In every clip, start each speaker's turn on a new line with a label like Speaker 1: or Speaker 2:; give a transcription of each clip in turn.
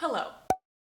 Speaker 1: Hello.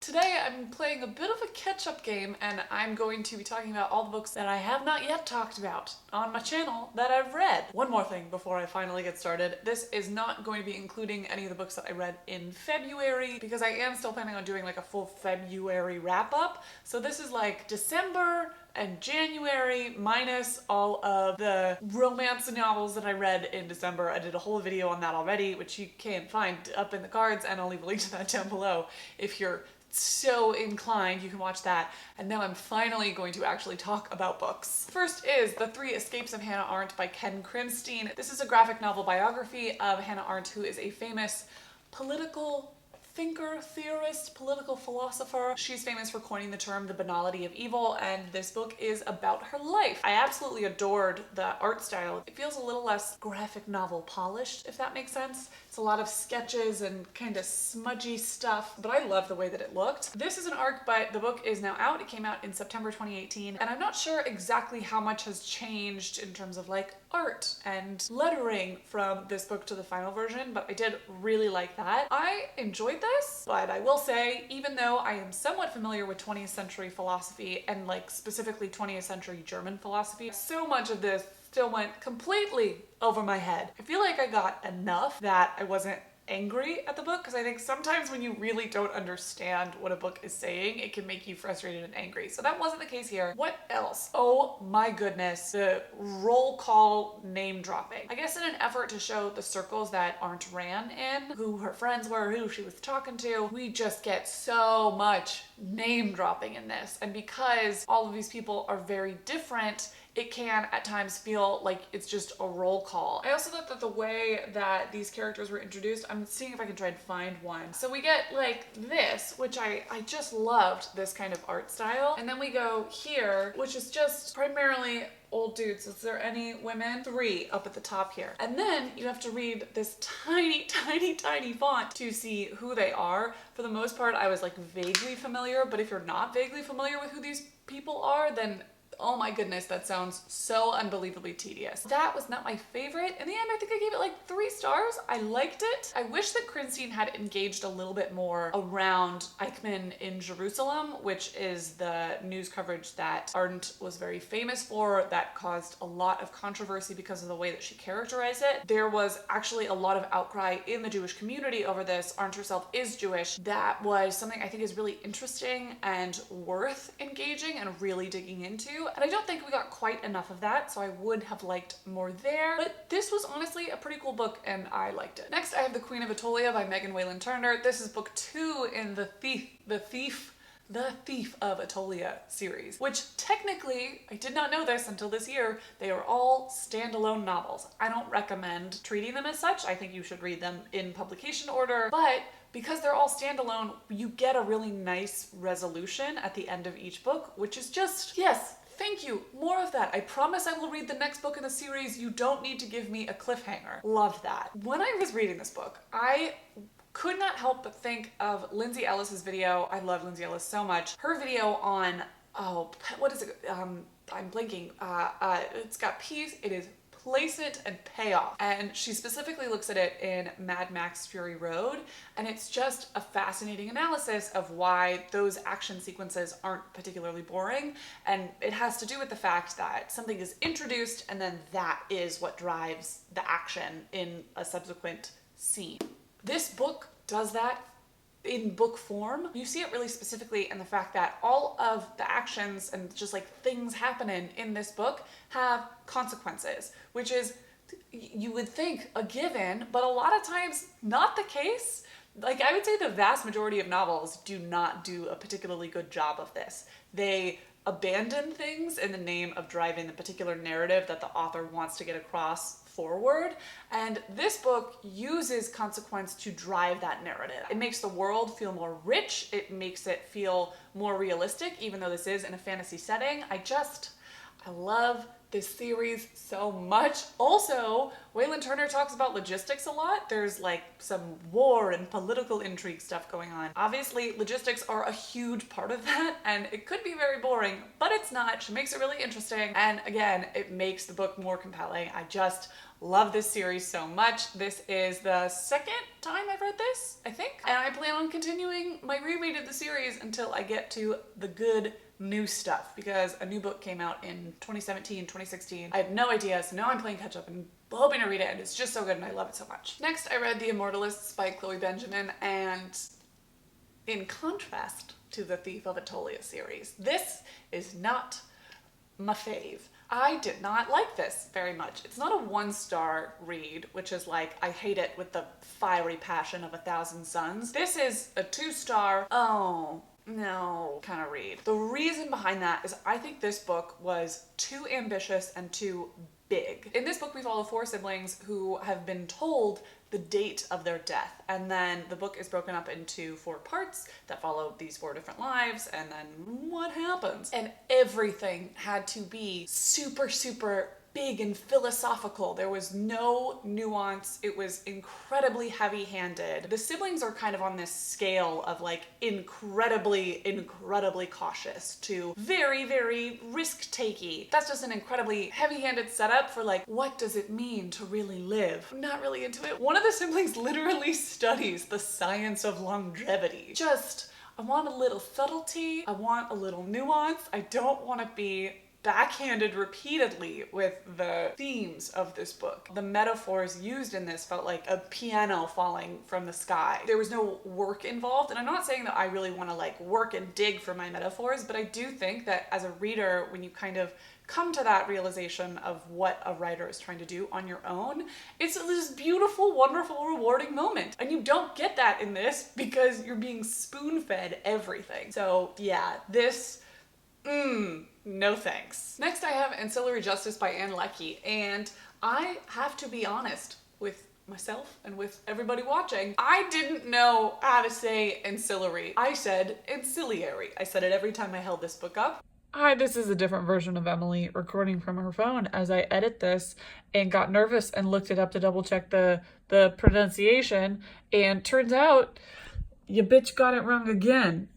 Speaker 1: Today I'm playing a bit of a catch-up game and I'm going to be talking about all the books that I have not yet talked about on my channel that I've read. One more thing before I finally get started. This is not going to be including any of the books that I read in February because I am still planning on doing like a full February wrap-up. So this is like December and January minus all of the romance novels that I read in December. I did a whole video on that already, which you can find up in the cards, and I'll leave a link to that down below if you're so inclined. You can watch that. And now I'm finally going to actually talk about books. First is The Three Escapes of Hannah Arendt by Ken Krimstein. This is a graphic novel biography of Hannah Arendt, who is a famous political thinker, theorist, political philosopher. She's famous for coining the term the banality of evil, and this book is about her life. I absolutely adored the art style. It feels a little less graphic novel polished, if that makes sense. It's a lot of sketches and kind of smudgy stuff, but I love the way that it looked. This is an arc, but the book is now out. It came out in September 2018, and I'm not sure exactly how much has changed in terms of like art and lettering from this book to the final version, but I did really like that. I enjoyed this, but I will say, even though I am somewhat familiar with 20th century philosophy and like specifically 20th century German philosophy, so much of this still went completely over my head. I feel like I got enough that I wasn't angry at the book, because I think sometimes when you really don't understand what a book is saying, it can make you frustrated and angry. So that wasn't the case here. What else? Oh my goodness, the roll call name dropping. I guess in an effort to show the circles that Arendt ran in, who her friends were, who she was talking to, we just get so much name dropping in this. And because all of these people are very different, it can at times feel like it's just a roll call. I also thought that the way that these characters were introduced, I'm seeing if I can try and find one. So we get like this, which I just loved this kind of art style. And then we go here, which is just primarily old dudes. Is there any women? 3 up at the top here. And then you have to read this tiny, tiny, tiny font to see who they are. For the most part, I was like vaguely familiar, but if you're not vaguely familiar with who these people are, then oh my goodness, that sounds so unbelievably tedious. That was not my favorite. In the end, I think I gave it like 3 stars. I liked it. I wish that Krimstein had engaged a little bit more around Eichmann in Jerusalem, which is the news coverage that Arendt was very famous for, that caused a lot of controversy because of the way that she characterized it. There was actually a lot of outcry in the Jewish community over this. Arendt herself is Jewish. That was something I think is really interesting and worth engaging and really digging into. And I don't think we got quite enough of that, so I would have liked more there. But this was honestly a pretty cool book, and I liked it. Next, I have The Queen of Italia by Megan Whalen Turner. This is book 2 in the Thief of Italia series, which technically, I did not know this until this year, they are all standalone novels. I don't recommend treating them as such. I think you should read them in publication order, but because they're all standalone, you get a really nice resolution at the end of each book, which is just, yes, thank you, more of that. I promise I will read the next book in the series. You don't need to give me a cliffhanger. Love that. When I was reading this book, I could not help but think of Lindsay Ellis's video. I love Lindsay Ellis so much. Her video on, oh, what is it? I'm blanking. It's got P's. It is placement and payoff. And she specifically looks at it in Mad Max Fury Road, and it's just a fascinating analysis of why those action sequences aren't particularly boring. And it has to do with the fact that something is introduced and then that is what drives the action in a subsequent scene. This book does that in book form. You see it really specifically in the fact that all of the actions and just like things happening in this book have consequences, which is, you would think, a given, but a lot of times not the case. Like, I would say the vast majority of novels do not do a particularly good job of this. They abandon things in the name of driving the particular narrative that the author wants to get across forward, and this book uses consequence to drive that narrative. It makes the world feel more rich, it makes it feel more realistic, even though this is in a fantasy setting. I love this series so much. Also, Whalen Turner talks about logistics a lot. There's like some war and political intrigue stuff going on. Obviously, logistics are a huge part of that, and it could be very boring, but it's not. She makes it really interesting, and again, it makes the book more compelling. Love this series so much. This is the second time I've read this, I think. And I plan on continuing my reread of the series until I get to the good new stuff, because a new book came out in 2017, 2016. I had no idea, so now I'm playing catch up and hoping to read it, and it's just so good and I love it so much. Next, I read The Immortalists by Chloe Benjamin, and in contrast to the Thief of Italia series, this is not my fave. I did not like this very much. It's not a 1-star read, which is like, I hate it with the fiery passion of 1,000 suns. This is a 2-star, oh no kind of read. The reason behind that is I think this book was too ambitious and too big. In this book, we follow 4 siblings who have been told the date of their death, and then the book is broken up into 4 parts that follow these 4 different lives, and then what happens. And everything had to be super, super big and philosophical. There was no nuance. It was incredibly heavy-handed. The siblings are kind of on this scale of like incredibly cautious to very, very risk-takey. That's just an incredibly heavy-handed setup for like, what does it mean to really live? I'm not really into it. One of the siblings literally studies the science of longevity. Just, I want a little subtlety. I want a little nuance. I don't want to be backhanded repeatedly with the themes of this book. The metaphors used in this felt like a piano falling from the sky. There was no work involved, and I'm not saying that I really want to like work and dig for my metaphors, but I do think that as a reader, when you kind of come to that realization of what a writer is trying to do on your own, it's this beautiful, wonderful, rewarding moment. And you don't get that in this because you're being spoon-fed everything. So yeah, this, no thanks. Next I have Ancillary Justice by Ann Leckie, and I have to be honest with myself and with everybody watching. I didn't know how to say ancillary. I said ancillary. I said it every time I held this book up. Hi, this is a different version of Emily recording from her phone as I edit this and got nervous and looked it up to double check the pronunciation, and turns out you bitch got it wrong again.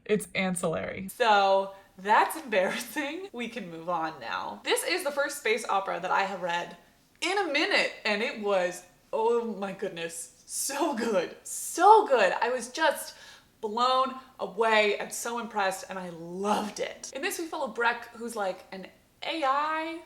Speaker 1: It's ancillary. So that's embarrassing. We can move on now. This is the first space opera that I have read in a minute, and it was, oh my goodness, so good. So good. I was just blown away and so impressed, and I loved it. In this, we follow Breck, who's like an AI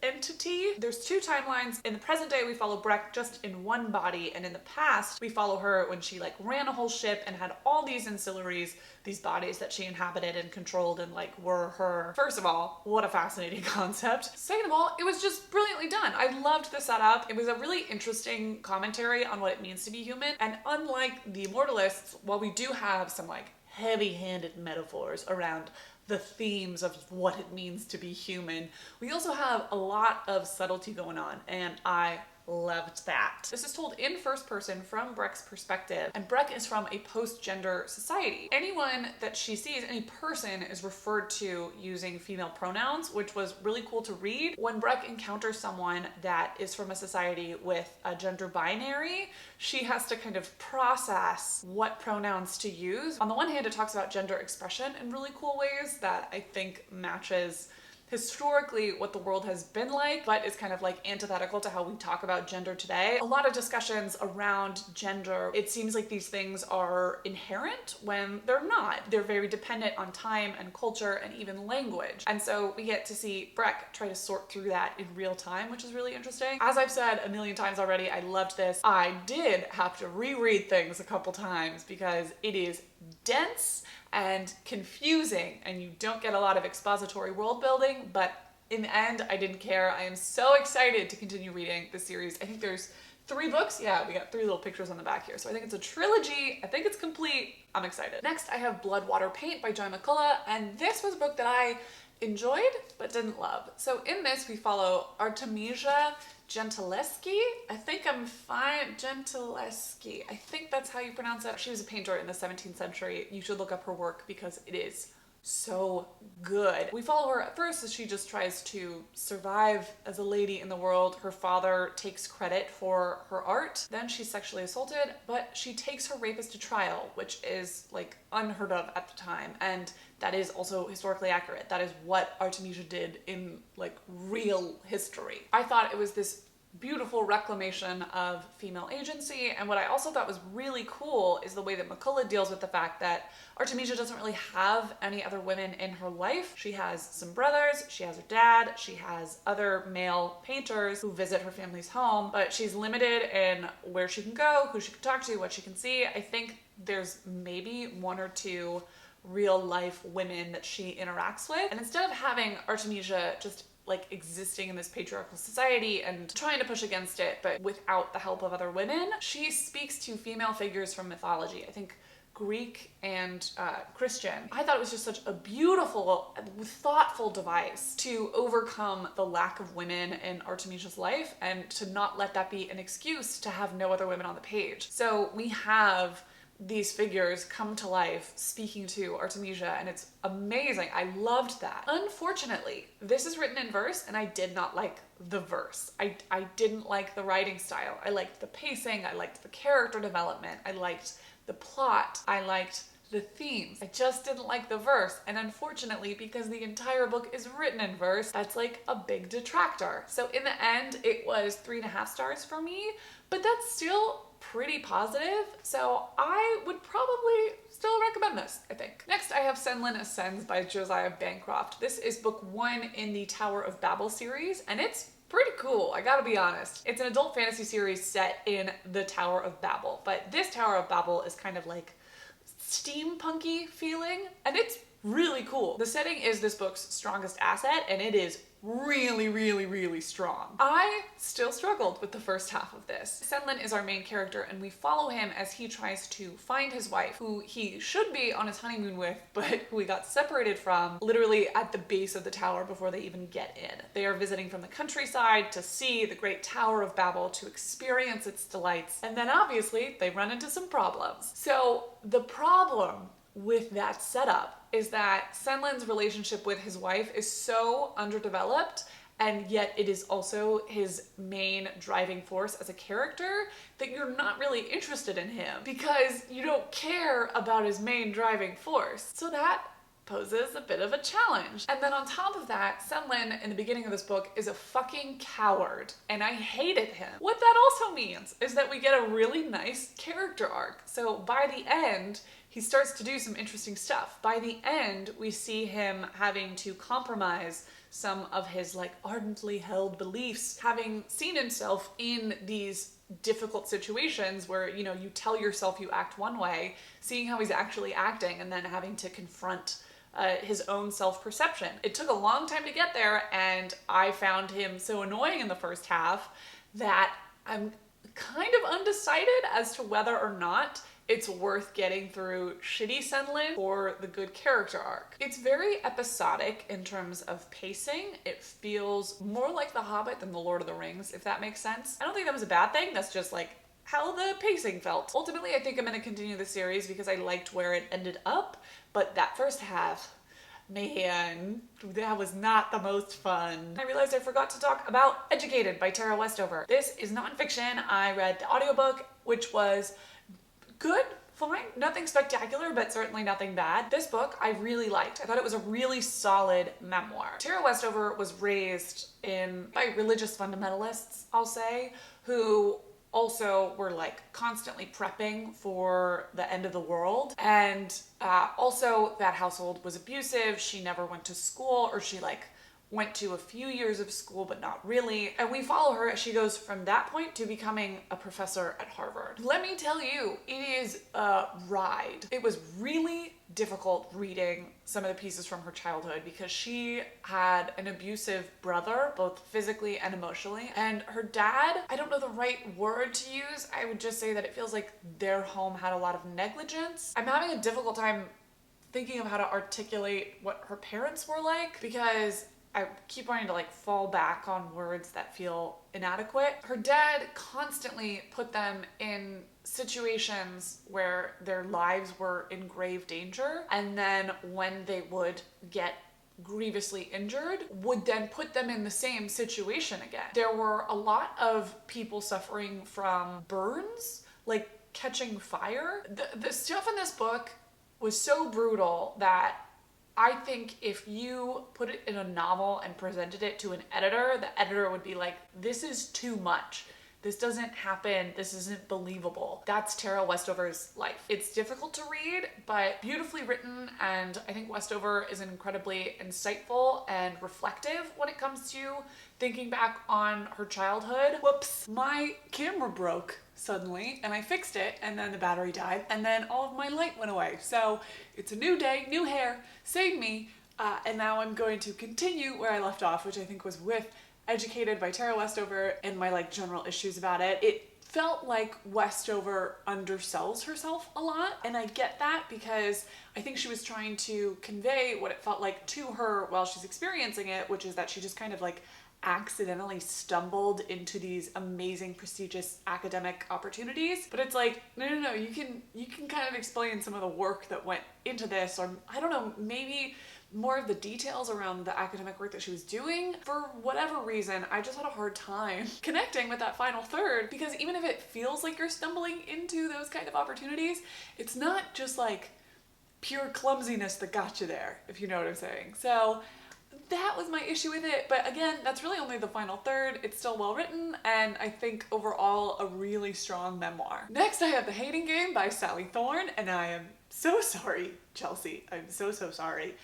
Speaker 1: entity. There's 2 timelines. In the present day, we follow Breck just in one body, and in the past, we follow her when she like ran a whole ship and had all these ancillaries, these bodies that she inhabited and controlled and like were her. First of all, what a fascinating concept. Second of all, it was just brilliantly done. I loved the setup. It was a really interesting commentary on what it means to be human, and unlike The Immortalists, while we do have some like heavy-handed metaphors around the themes of what it means to be human, we also have a lot of subtlety going on, and I loved that. This is told in first person from Breck's perspective, and Breck is from a post-gender society. Anyone that she sees, any person, is referred to using female pronouns, which was really cool to read. When Breck encounters someone that is from a society with a gender binary, she has to kind of process what pronouns to use. On the one hand, it talks about gender expression in really cool ways that I think matches historically what the world has been like, but is kind of like antithetical to how we talk about gender today. A lot of discussions around gender, it seems like these things are inherent when they're not. They're very dependent on time and culture and even language. And so we get to see Breck try to sort through that in real time, which is really interesting. As I've said a million times already, I loved this. I did have to reread things a couple times because it is dense and confusing, and you don't get a lot of expository world building, but in the end, I didn't care. I am so excited to continue reading the series. I think there's 3 books. Yeah, we got 3 little pictures on the back here. So I think it's a trilogy. I think it's complete. I'm excited. Next, I have Blood, Water, Paint by Joy McCullough, and this was a book that I enjoyed but didn't love. So in this, we follow Artemisia Gentileschi. I think I'm fine. Gentileschi. I think that's how you pronounce it. She was a painter in the 17th century. You should look up her work because it is so good. We follow her at first as she just tries to survive as a lady in the world. Her father takes credit for her art. Then she's sexually assaulted, but she takes her rapist to trial, which is like unheard of at the time. And that is also historically accurate. That is what Artemisia did in like real history. I thought it was this beautiful reclamation of female agency, and what I also thought was really cool is the way that McCullough deals with the fact that Artemisia doesn't really have any other women in her life. She has some brothers, she has her dad, she has other male painters who visit her family's home, but she's limited in where she can go, who she can talk to, what she can see. I think there's maybe one or two real life women that she interacts with, and instead of having Artemisia just like existing in this patriarchal society and trying to push against it, but without the help of other women, she speaks to female figures from mythology. I think Greek and Christian. I thought it was just such a beautiful, thoughtful device to overcome the lack of women in Artemisia's life and to not let that be an excuse to have no other women on the page. So we have these figures come to life speaking to Artemisia, and it's amazing. I loved that. Unfortunately, this is written in verse, and I did not like the verse. I didn't like the writing style. I liked the pacing, I liked the character development, I liked the plot, I liked the themes. I just didn't like the verse, and unfortunately, because the entire book is written in verse, that's like a big detractor. So in the end, it was 3.5 stars for me, but that's still pretty positive, so I would probably still recommend this, I think. Next, I have Senlin Ascends by Josiah Bancroft. This is book 1 in the Tower of Babel series, and it's pretty cool, I gotta be honest. It's an adult fantasy series set in the Tower of Babel, but this Tower of Babel is kind of like steampunky feeling, and it's really cool. The setting is this book's strongest asset, and it is really, really, really strong. I still struggled with the first half of this. Senlin is our main character, and we follow him as he tries to find his wife, who he should be on his honeymoon with, but who he got separated from literally at the base of the tower before they even get in. They are visiting from the countryside to see the great Tower of Babel, to experience its delights, and then obviously they run into some problems. So the problem with that setup is that Senlin's relationship with his wife is so underdeveloped, and yet it is also his main driving force as a character, that you're not really interested in him because you don't care about his main driving force. So that poses a bit of a challenge. And then on top of that, Senlin in the beginning of this book is a fucking coward, and I hated him. What that also means is that we get a really nice character arc. So by the end, he starts to do some interesting stuff. By the end, we see him having to compromise some of his like ardently held beliefs, having seen himself in these difficult situations where, you know, you tell yourself you act one way, seeing how he's actually acting, and then having to confront his own self-perception. It took a long time to get there, and I found him so annoying in the first half that I'm kind of undecided as to whether or not it's worth getting through shitty Senlin or the good character arc. It's very episodic in terms of pacing. It feels more like The Hobbit than The Lord of the Rings, if that makes sense. I don't think that was a bad thing, that's just like how the pacing felt. Ultimately, I think I'm gonna continue the series because I liked where it ended up, but that first half, man, that was not the most fun. I realized I forgot to talk about Educated by Tara Westover. This is nonfiction. I read the audiobook, which was good, fine, nothing spectacular, but certainly nothing bad. This book I really liked. I thought it was a really solid memoir. Tara Westover was raised by religious fundamentalists, I'll say, who also were like constantly prepping for the end of the world. And also that household was abusive. She never went to school, or she like went to a few years of school, but not really. And we follow her as she goes from that point to becoming a professor at Harvard. Let me tell you, it is a ride. It was really difficult reading some of the pieces from her childhood because she had an abusive brother, both physically and emotionally. And her dad, I don't know the right word to use. I would just say that it feels like their home had a lot of negligence. I'm having a difficult time thinking of how to articulate what her parents were like, because I keep wanting to like fall back on words that feel inadequate. Her dad constantly put them in situations where their lives were in grave danger, and then when they would get grievously injured, would then put them in the same situation again. There were a lot of people suffering from burns, like catching fire. The stuff in this book was so brutal that I think if you put it in a novel and presented it to an editor, the editor would be like, this is too much. This doesn't happen. This isn't believable. That's Tara Westover's life. It's difficult to read, but beautifully written, and I think Westover is incredibly insightful and reflective when it comes to thinking back on her childhood. Whoops, my camera broke suddenly, and I fixed it, and then the battery died, and then all of my light went away. So it's a new day, new hair, save me, and now I'm going to continue where I left off, which I think was with Educated by Tara Westover and my like general issues about it. It felt like Westover undersells herself a lot, and I get that because I think she was trying to convey what it felt like to her while she's experiencing it, which is that she just kind of like accidentally stumbled into these amazing prestigious academic opportunities. But it's like, no, you can kind of explain some of the work that went into this, or I don't know, maybe more of the details around the academic work that she was doing. For whatever reason, I just had a hard time connecting with that final third, because even if it feels like you're stumbling into those kind of opportunities, it's not just like pure clumsiness that got you there, if you know what I'm saying. So that was my issue with it, but again, that's really only the final third. It's still well written, and I think overall a really strong memoir. Next, I have The Hating Game by Sally Thorne, and I am so sorry, Chelsea. I'm so sorry.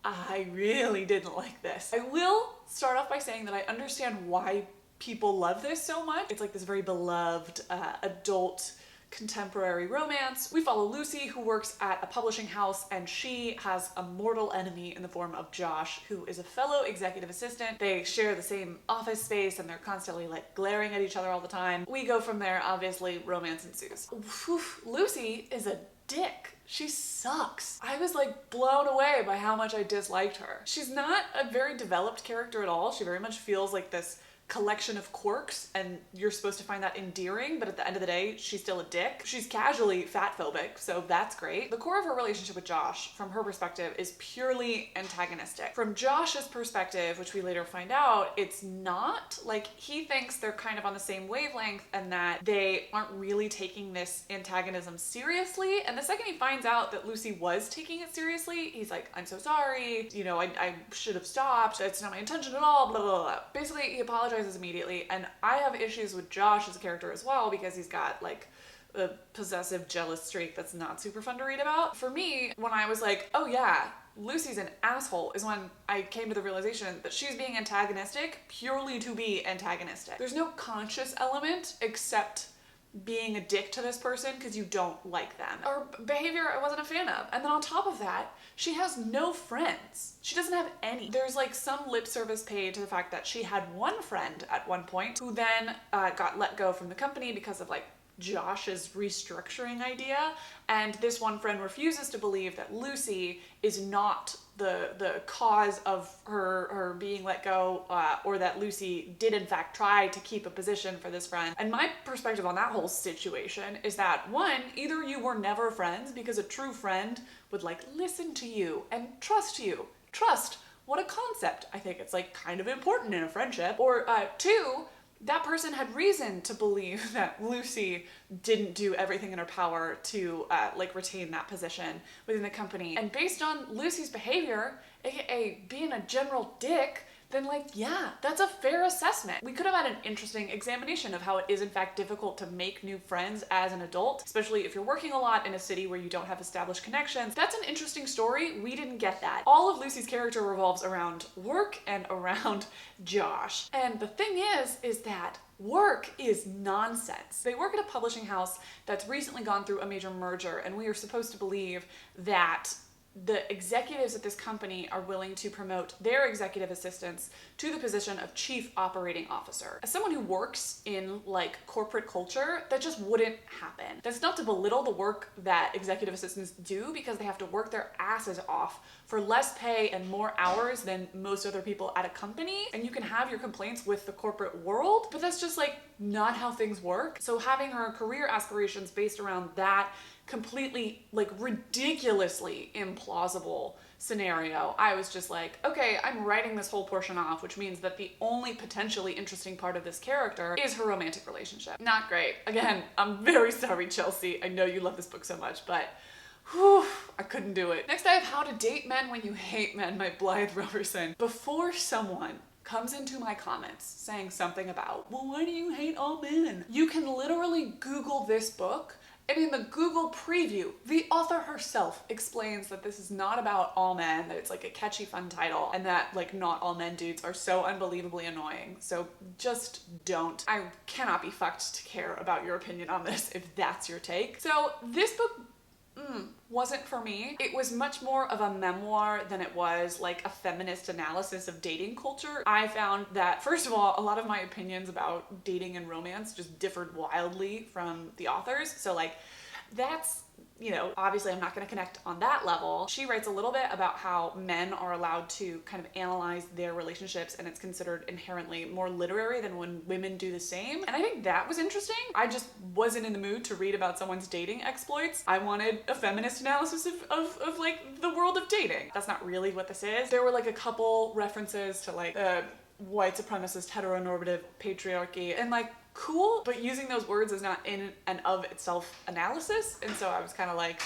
Speaker 1: I really didn't like this. I will start off by saying that I understand why people love this so much. It's like this very beloved adult contemporary romance. We follow Lucy, who works at a publishing house, and she has a mortal enemy in the form of Josh, who is a fellow executive assistant. They share the same office space, and they're constantly like glaring at each other all the time. We go from there, obviously, romance ensues. Oof, Lucy is a dick. She sucks. I was like blown away by how much I disliked her. She's not a very developed character at all. She very much feels like this collection of quirks, and you're supposed to find that endearing, but at the end of the day, she's still a dick. She's casually fat phobic, so that's great. The core of her relationship with Josh, from her perspective, is purely antagonistic. From Josh's perspective, which we later find out, it's not. Like, he thinks they're kind of on the same wavelength and that they aren't really taking this antagonism seriously. And the second he finds out that Lucy was taking it seriously, he's like, I'm so sorry, you know, I should have stopped, it's not my intention at all, blah, blah, blah. Basically, he apologizes immediately, and I have issues with Josh as a character as well, because he's got like a possessive, jealous streak that's not super fun to read about. For me, when I was like, oh yeah, Lucy's an asshole, is when I came to the realization that she's being antagonistic purely to be antagonistic. There's no conscious element except being a dick to this person because you don't like them. Her behavior I wasn't a fan of. And then on top of that, she has no friends. She doesn't have any. There's like some lip service paid to the fact that she had one friend at one point who then got let go from the company because of like Josh's restructuring idea, and this one friend refuses to believe that Lucy is not the cause of her being let go, or that Lucy did in fact try to keep a position for this friend. And my perspective on that whole situation is that, one, either you were never friends, because a true friend would like listen to you and trust you. Trust, what a concept. I think it's like kind of important in a friendship. Or two, that person had reason to believe that Lucy didn't do everything in her power to like retain that position within the company. And based on Lucy's behavior, aka being a general dick, then like, yeah, that's a fair assessment. We could have had an interesting examination of how it is in fact difficult to make new friends as an adult, especially if you're working a lot in a city where you don't have established connections. That's an interesting story. We didn't get that. All of Lucy's character revolves around work and around Josh. And the thing is that work is nonsense. They work at a publishing house that's recently gone through a major merger, and we are supposed to believe that the executives at this company are willing to promote their executive assistants to the position of chief operating officer. As someone who works in like corporate culture, that just wouldn't happen. That's not to belittle the work that executive assistants do, because they have to work their asses off for less pay and more hours than most other people at a company. And you can have your complaints with the corporate world, but that's just like not how things work. So having her career aspirations based around that completely like ridiculously implausible scenario, I was just like, okay, I'm writing this whole portion off, which means that the only potentially interesting part of this character is her romantic relationship. Not great. Again, I'm very sorry, Chelsea. I know you love this book so much, but whew, I couldn't do it. Next I have How to Date Men When You Hate Men by Blythe Robertson. Before someone comes into my comments saying something about, well, why do you hate all men? You can literally Google this book, and in the Google preview, the author herself explains that this is not about all men, that it's like a catchy, fun title, and that like not all men dudes are so unbelievably annoying. So just don't. I cannot be fucked to care about your opinion on this if that's your take. So this book wasn't for me. It was much more of a memoir than it was like a feminist analysis of dating culture. I found that, first of all, a lot of my opinions about dating and romance just differed wildly from the authors. So like that's, you know, obviously I'm not going to connect on that level. She writes a little bit about how men are allowed to kind of analyze their relationships, and it's considered inherently more literary than when women do the same. And I think that was interesting. I just wasn't in the mood to read about someone's dating exploits. I wanted a feminist analysis of like the world of dating. That's not really what this is. There were like a couple references to like white supremacist heteronormative patriarchy, and like cool, but using those words is not in and of itself analysis. And so I was kind of like,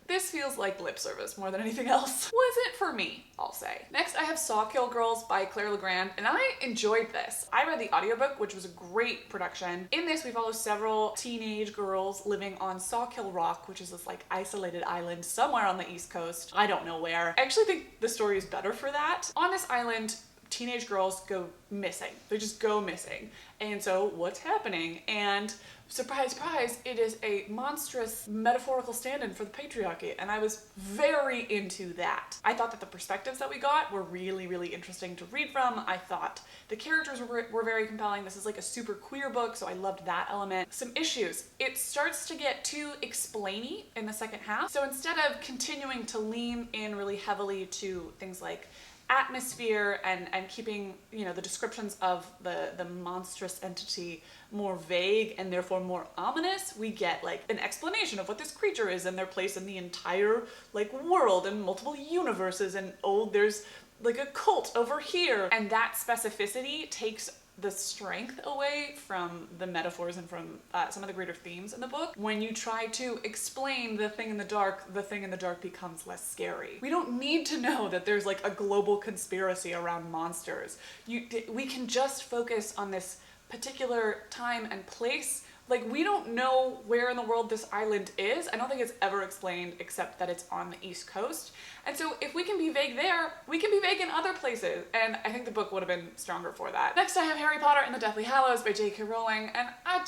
Speaker 1: this feels like lip service more than anything else. Wasn't for me, I'll say. Next, I have Sawkill Girls by Claire Legrand, and I enjoyed this. I read the audiobook, which was a great production. In this, we follow several teenage girls living on Sawkill Rock, which is this like isolated island somewhere on the East Coast. I don't know where. I actually think the story is better for that. On this island, teenage girls go missing. They just go missing. And so what's happening? And surprise, surprise, it is a monstrous metaphorical stand-in for the patriarchy. And I was very into that. I thought that the perspectives that we got were really, really interesting to read from. I thought the characters were very compelling. This is like a super queer book, so I loved that element. Some issues. It starts to get too explainy in the second half. So instead of continuing to lean in really heavily to things like atmosphere and keeping, you know, the descriptions of the monstrous entity more vague and therefore more ominous, we get like an explanation of what this creature is and their place in the entire like world and multiple universes, and oh, there's like a cult over here. And that specificity takes the strength away from the metaphors and from some of the greater themes in the book. When you try to explain the thing in the dark becomes less scary. We don't need to know that there's like a global conspiracy around monsters. We can just focus on this particular time and place. Like, we don't know where in the world this island is. I don't think it's ever explained except that it's on the East Coast. And so if we can be vague there, we can be vague in other places. And I think the book would have been stronger for that. Next, I have Harry Potter and the Deathly Hallows by J.K. Rowling. And I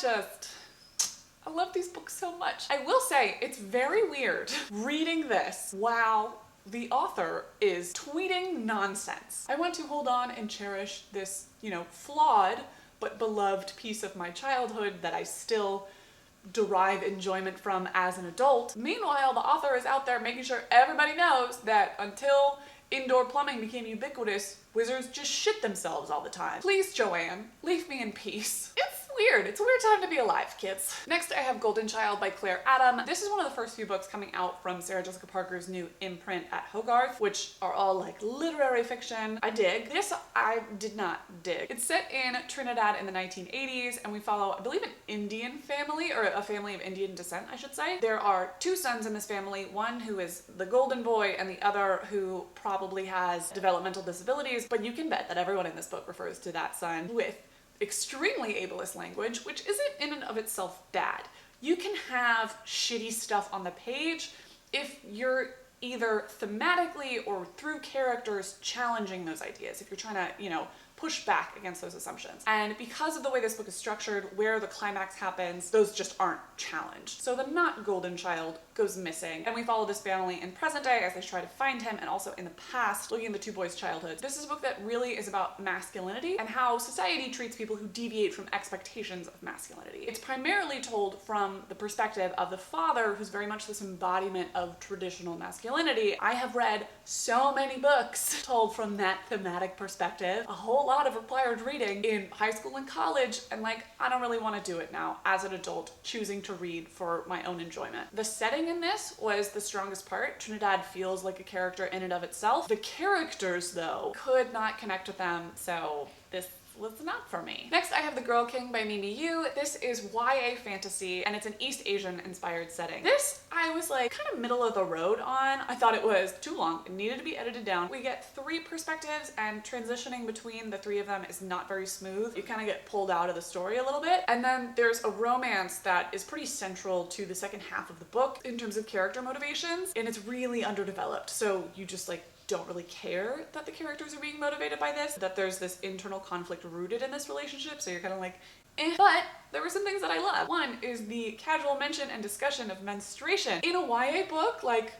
Speaker 1: love these books so much. I will say, it's very weird reading this while the author is tweeting nonsense. I want to hold on and cherish this, you know, flawed but beloved piece of my childhood that I still derive enjoyment from as an adult. Meanwhile, the author is out there making sure everybody knows that until indoor plumbing became ubiquitous, wizards just shit themselves all the time. Please, Joanne, leave me in peace. It's weird. It's a weird time to be alive, kids. Next, I have Golden Child by Claire Adam. This is one of the first few books coming out from Sarah Jessica Parker's new imprint at Hogarth, which are all like literary fiction. I dig. This I did not dig. It's set in Trinidad in the 1980s, and we follow, I believe, an Indian family, or a family of Indian descent, I should say. There are two sons in this family, one who is the golden boy and the other who probably has developmental disabilities, but you can bet that everyone in this book refers to that son with extremely ableist language, which isn't in and of itself bad. You can have shitty stuff on the page if you're either thematically or through characters challenging those ideas. If you're trying to, you know, push back against those assumptions. And because of the way this book is structured, where the climax happens, those just aren't challenged. So the not golden child goes missing, and we follow this family in present day as they try to find him, and also in the past, looking at the two boys' childhoods. This is a book that really is about masculinity and how society treats people who deviate from expectations of masculinity. It's primarily told from the perspective of the father, who's very much this embodiment of traditional masculinity. I have read so many books told from that thematic perspective, a whole lot of required reading in high school and college, and like, I don't really want to do it now as an adult, choosing to read for my own enjoyment. The setting in this was the strongest part. Trinidad feels like a character in and of itself. The characters, though, could not connect with them, so this was not for me. Next, I have The Girl King by Mimi Yu. This is YA fantasy, and it's an East Asian inspired setting. This, I was like kind of middle of the road on. I thought it was too long. It needed to be edited down. We get 3 perspectives, and transitioning between the 3 of them is not very smooth. You kind of get pulled out of the story a little bit. And then there's a romance that is pretty central to the second half of the book in terms of character motivations, and it's really underdeveloped. So you just like don't really care that the characters are being motivated by this, that there's this internal conflict rooted in this relationship, so you're kind of like, eh. But there were some things that I love. One is the casual mention and discussion of menstruation. In a YA book, like,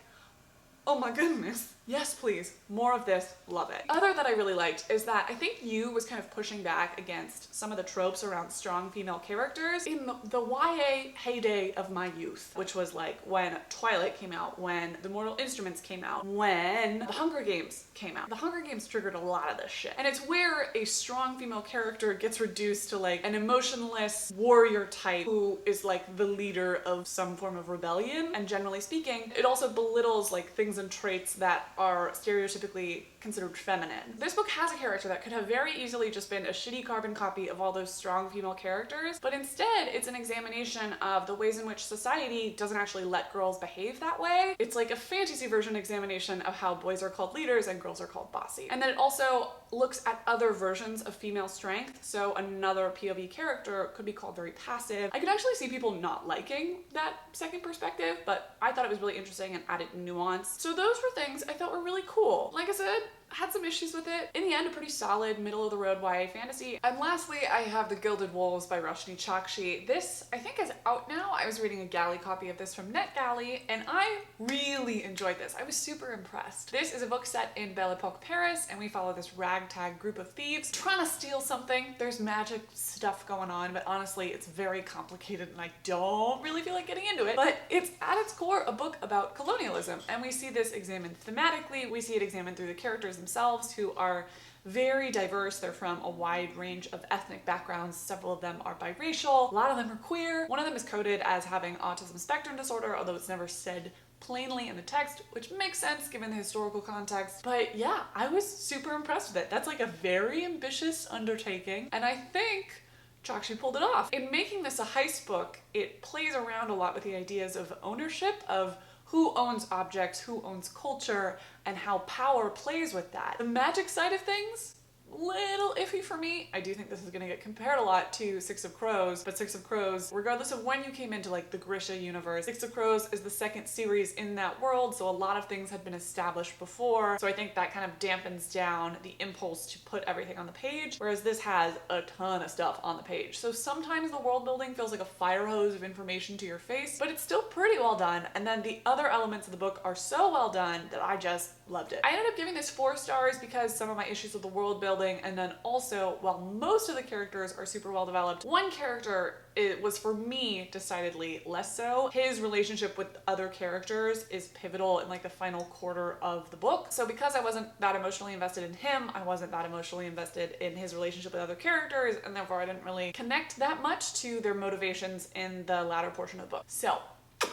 Speaker 1: oh my goodness. Yes, please. More of this. Love it. Other that I really liked is that I think Yu was kind of pushing back against some of the tropes around strong female characters in the YA heyday of my youth, which was like when Twilight came out, when The Mortal Instruments came out, when The Hunger Games came out. The Hunger Games triggered a lot of this shit. And it's where a strong female character gets reduced to like an emotionless warrior type who is like the leader of some form of rebellion. And generally speaking, it also belittles like things and traits that are stereotypically considered feminine. This book has a character that could have very easily just been a shitty carbon copy of all those strong female characters, but instead it's an examination of the ways in which society doesn't actually let girls behave that way. It's like a fantasy version examination of how boys are called leaders and girls are called bossy. And then it also looks at other versions of female strength, so another POV character could be called very passive. I could actually see people not liking that second perspective, but I thought it was really interesting and added nuance. So those were things I thought were really cool. Like I said, had some issues with it. In the end, a pretty solid middle-of-the-road YA fantasy. And lastly, I have The Gilded Wolves by Roshni Chakshi. This, I think, is out now. I was reading a galley copy of this from NetGalley, and I really enjoyed this. I was super impressed. This is a book set in Belle Epoque Paris, and we follow this ragtag group of thieves trying to steal something. There's magic stuff going on, but honestly, it's very complicated, and I don't really feel like getting into it. But it's at its core a book about colonialism, and we see this examined thematically. We see it examined through the characters themselves, who are very diverse. They're from a wide range of ethnic backgrounds. Several of them are biracial. A lot of them are queer. One of them is coded as having autism spectrum disorder, although it's never said plainly in the text, which makes sense given the historical context. But yeah, I was super impressed with it. That's like a very ambitious undertaking, and I think Chakshi pulled it off. In making this a heist book, it plays around a lot with the ideas of ownership, of who owns objects, who owns culture, and how power plays with that. The magic side of things, little iffy for me. I do think this is gonna get compared a lot to Six of Crows, but Six of Crows, regardless of when you came into like the Grisha universe, Six of Crows is the second series in that world, so a lot of things had been established before, so I think that kind of dampens down the impulse to put everything on the page, whereas this has a ton of stuff on the page. So sometimes the world building feels like a fire hose of information to your face, but it's still pretty well done, and then the other elements of the book are so well done that I just loved it. I ended up giving this 4 stars because some of my issues with the world building, and then also, while most of the characters are super well developed, one character, it was for me decidedly less so. His relationship with other characters is pivotal in like the final quarter of the book. So because I wasn't that emotionally invested in him, I wasn't that emotionally invested in his relationship with other characters, and therefore I didn't really connect that much to their motivations in the latter portion of the book. So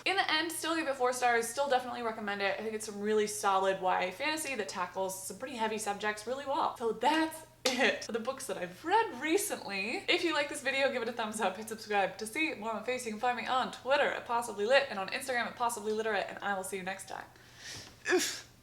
Speaker 1: in the end, still give it 4 stars, still definitely recommend it. I think it's a really solid YA fantasy that tackles some pretty heavy subjects really well. So that's it for the books that I've read recently. If you like this video, give it a thumbs up, hit subscribe to see more of my face. You can find me on Twitter at possiblylit and on Instagram at possiblyliterate, and I will see you next time. Oof.